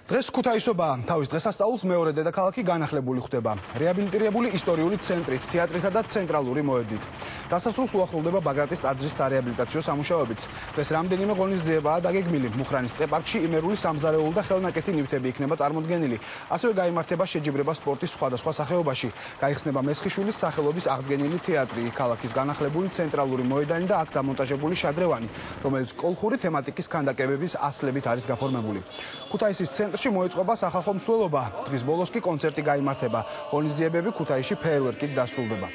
დღეს ქუთაისობა თავის დღესასწაულს მეორე დედაქალაქი განახლებული ხდება. რეაბილიტირებული ისტორიული ცენტრით, თეატრითა და ცენტრალური მოედნით. დასასრულს უახლოვდება ბაგრატის ტაძრის სარეაბილიტაციო სამუშაოებიც. დღეს რამდენიმე ღონისძიებაა დაგეგმილი. მუხრანის ტყეპარკში იმერული სამზარეულო და ხელნაკეთი ნივთები იქნება წარმოდგენილი. ასევე გაიმართება შეჯიბრება სპორტის სხვადასხვა სახეობაში. გაიხსნება მესხიშვილის სახელობის აღდგენილი თეატრი, ქალაქის განახლებული ცენტრალური მოედანი და აქ დამონტაჟებული შადრევანი, რომელიც კოლხური თემატიკის ქანდაკებების ასლებით არის გაფორმებული. ქუთაისის ცენტრში მოეწყობა სახალხო მსვლელობა. დღის ბოლოს კი კონცერტი გაიმართება. ღონისძიებები ქუთაისში ფეერვერკით დასრულდება.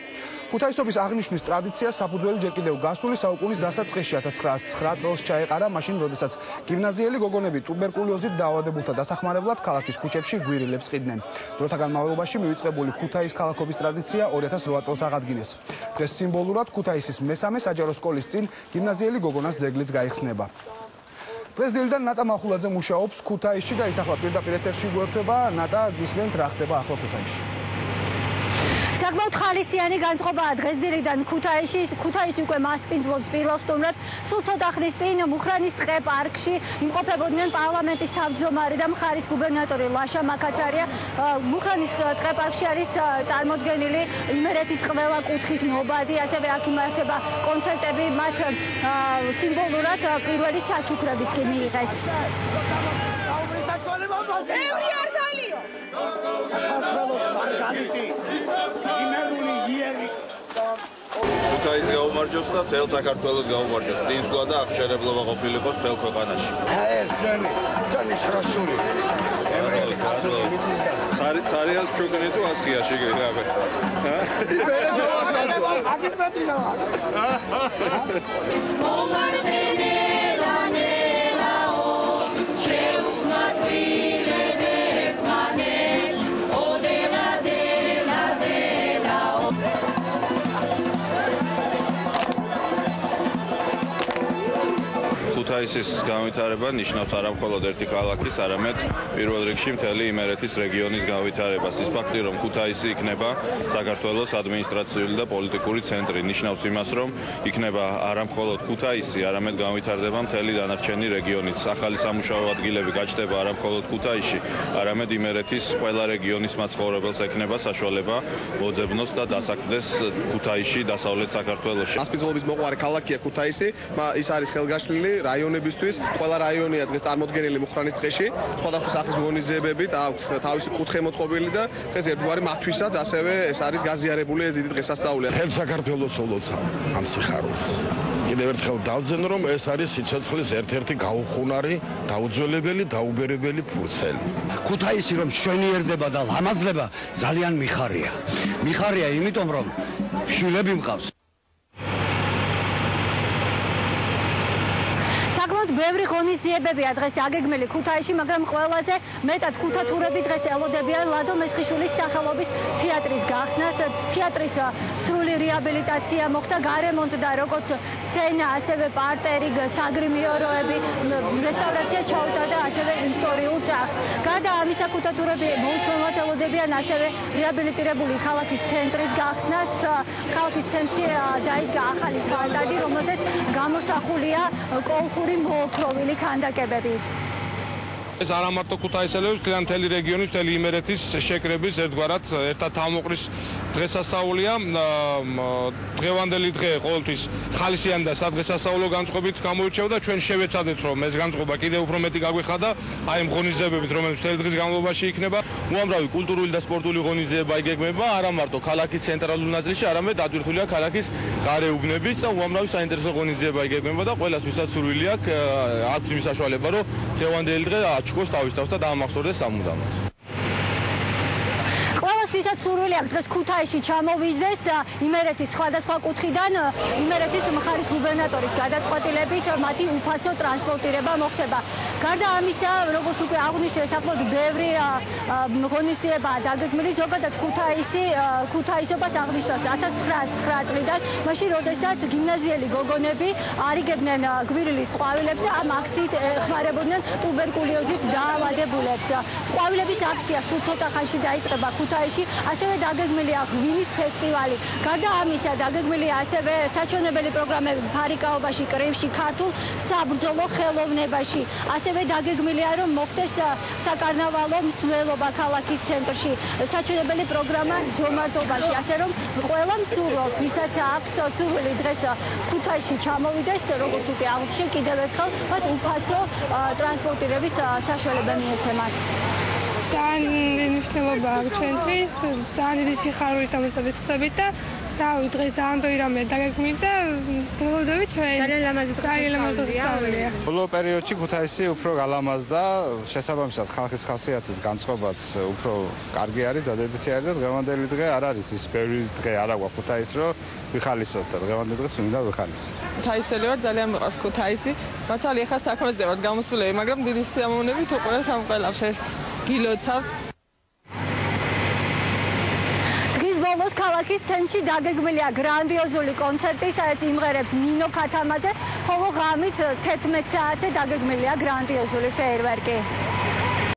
ქუთაისობის აღნიშვნის ტრადიცია საფუძველი ჯერ კიდევ გასული საუკუნის დასაწყისში 1909 წელს ჩაეყარა, მაშინ როდესაც გიმნაზიელი გოგონები ტუბერკულოზით დაავადებულთა დასახმარებლად ქალაქის ქუჩებში გვირილებს ყიდნენ. დროთა განმავლობაში მივიწყებული ქუთაის ქალაქობის ტრადიცია 2008 წელს აღადგინეს. დღეს სიმბოლურად ქუთაისის მესამე საჯარო სკოლის წინ გიმნაზიელი გოგონას ძეგლიც გაიხსნება. დღეს დილიდან ნატა მახულაძე მუშაობს ქუთაისში და ის ახლა პირდაპირ ეთერში გვერდება. ნატა, გისმენთ, რა ხდება ახლა ქუთაისში? საკმაოდ ხალისიანი განწყობაა დღეს დილიდან ქუთაისში. ქუთაისი უკვე მასპინძლობს პირველ სტუმრებს. სულ ცოტა ხნის წინ მუხრანის ტყეპარკში იმყოფებოდნენ პარლამენტის თავმჯდომარე და მხარის გუბერნატორი ლაშა მაკაცარია. მუხრანის ტყეპარკში არის წარმოდგენილი იმერეთის ყველა კუთხის ნობადი, ასევე აქ იმართება კონცერტები, მათ სიმბოლურად პირველი საჩუქრებიც კი მიიღეს. ქუთაის გაუმარჯოს და მთელ საქართველოს გაუმარჯოს. წინსვლა და აღშერებლობა ყოფილიყოს მთელ ქვეყანაში. ეს ძენი შროსული. ევრელი ქართული მიწის და цариას ჩუქნით თუ ასხია შეგერაბე. მერე ჯოვაბია. აგის მეტინა. ქუთაისის განვითარება ნიშნავს არა მხოლოდ ერთი ქალაქის, არამედ პირველ რიგში მთელი იმერეთის რეგიონის განვითარებას. ის ფაქტი, რომ ქუთაისი იქნება საქართველოს ადმინისტრაციული და პოლიტიკური ცენტრი, ნიშნავს იმას, რომ იქნება არა მხოლოდ ქუთაისი, არამედ განვითარდება მთელი დანარჩენი რეგიონიც. ახალი სამუშაო ადგილები გაჩნდება არა მხოლოდ ქუთაისში, არამედ იმერეთის ყველა რეგიონის მაცხოვრებელს ექნება საშუალება მოძებნოს და დასაქმდეს ქუთაისში, დასავლეთ საქართველოში. მასპინძლობის მოყვარე ქალაქია ქუთაისი, ის არის ხელგაშლილი რაიონებისთვის, ყველა რაიონია დღეს წარმოდგენილი მუხრანის ტყეში, სხვადასხვა სახის ღონისძიებებით აქვს თავისი კუთხე მოწყობილი და დღეს ერთგვარი მათთვისაც ასევე ეს არის გაზიარებული დიდი დღესასწაული. მთელ საქართველოს ოლოცა ამ სიხარულს. კიდევ ერთხელ დავძენ, რომ ეს არის სიცოცხლის ერთ-ერთი გაუხუნარი, დაუძველებელი, დაუბერებელი ფურცელი. ქუთაისი რომ შვენიერდება და ლამაზდება, ძალიან მიხარია. მიხარია იმიტომ, რომ შვილები მყავს. ბევრი ღონისძიებებია დღეს დაგეგმილი ქუთაისში, მაგრამ ყველაზე მეტად ქუთათურები დღეს ელოდებიან ლადო მესხიშვილის სახელობის თეატრის გახსნას. თეატრის სრული რეაბილიტაცია მოხდა, გარემონტდა როგორც სცენა, ასევე პარტერი, საგრიმიო როები, რესტავრაცია ჩაუტარდა ასევე ისტორიულ ჭახს. გარდა ამისა, ქუთათურები მოუთმენლად ელოდებიან ასევე რეაბილიტირებული ქალაქის ცენტრის გახსნას. ქალაქის ცენტრში დაიდგა ახალი ფასადი, რომელზეც გამოსახულია კოლხური მოოქროვილი ქანდაკებები. ეს არა მარტო ქუთაისელებს, თლიანი მთელი რეგიონის, მთელი იმერეთის შეკრების ერთგვარად ერთად თავმოყრის დღესასწაულია. დღევანდელი დღე ყოველთვის ხალისიანი და სადღესასწაულო განწყობით გამოირჩევა და ჩვენ შევეცადეთ, რომ ეს განწყობა კიდევ უფრო მეტი გაგვეხადა აი ამ ღონისძიებებით, რომელიც მთელი დღის განმავლობაში იქნება. უამრავი კულტურული და სპორტული ღონისძიება იგეგმება არა მარტო ქალაქის ცენტრალურ ნაწილში, არამედ დატვირთულია ქალაქის გარე უბნებიც და უამრავი საინტერესო ღონისძიება იგეგმება და ყველას ვისაც სურვილი აქვს იმის საშუალება, რომ დღევანდელი დღე აჩუქოს თავის თავს და დაამახსოვრდეს სამუდამოდ. ვისაც სურვილი აქვს დღეს ქუთაისში ჩამოვიდეს იმერეთის სხვადასხვა კუთხიდან, იმერეთის მხარის გუბერნატორის გადაწყვეტილებით მათი უფასო ტრანსპორტირება მოხდება. გარდა ამისა, როგორც უკვე აღნიშნეთ, საკმაოდ ბევრი ღონისძიებაა დაგეგმილი. ზოგადად ქუთაისობას აღნიშნავს 1909 წლიდან, მაშინ როდესაც გიმნაზიელი გოგონები არიგებდნენ გვირილის ყვავილებს და ამ აქციით ეხმარებოდნენ ტუბერკულოზით დაავადებულებს. ყვავილების აქცია სულ ცოტა ხანში დაიწყება ქუთაისში. კუნძულებში, ასევე დაგეგმილია ღვინის ფესტივალი. გარდა ამისა, დაგეგმილია ასევე საჩვენებელი პროგრამები ფარიკაობაში, კრივში, ქართულ საბრძოლო ხელოვნებაში. ასევე დაგეგმილია, რომ მოხდეს საკარნავალო მსვლელობა ქალაქის ცენტრში. საჩვენებელი პროგრამა ჯომარტობაში, ასე რომ ყველა მსურველს, ვისაც აქვს სურვილი დღეს ქუთაისში ჩამოვიდეს, როგორც უკვე აღნიშნე, კიდევ ერთხელ მათ უფასო ტრანსპორტირების საშუალება მიეცემათ. ძალიან მნიშვნელობა აქვს ჩვენთვის, ძალიან დიდი სიხარულით ამოწმებით ხდებით და რავი, დღეს ამბები რამე დაგეგმით და ველოდებით ჩვენ. ძალიან ლამაზი სწავლია. ბოლო პერიოდში ქუთაისი უფრო გალამაზდა, შესაბამისად ხალხის ხასიათის განწყობაც უფრო კარგი არის, დადებითი არის და დღევანდელი დღე არ არის ის ბევრი დღე არ აქვს ქუთაისს, რომ ვიხალისოთ და დღევანდელ დღეს უნდა ვიხალისოთ. ქუთაისელი ვარ, ძალიან მიყვარს ქუთაისი. მართალი ახლა საქმეზე ვარ გამოსულები, მაგრამ დიდი სიამოვნებით უყურებთ ამ ყველაფერს. გილოცავთ. ბოლოს ქალაქის ცენტრში დაგეგმილია გრანდიოზული კონცერტი, სადაც იმღერებს ნინო ქათამაძე, ხოლო ღამით 11 საათზე დაგეგმილია გრანდიოზული ფეიერვერკი.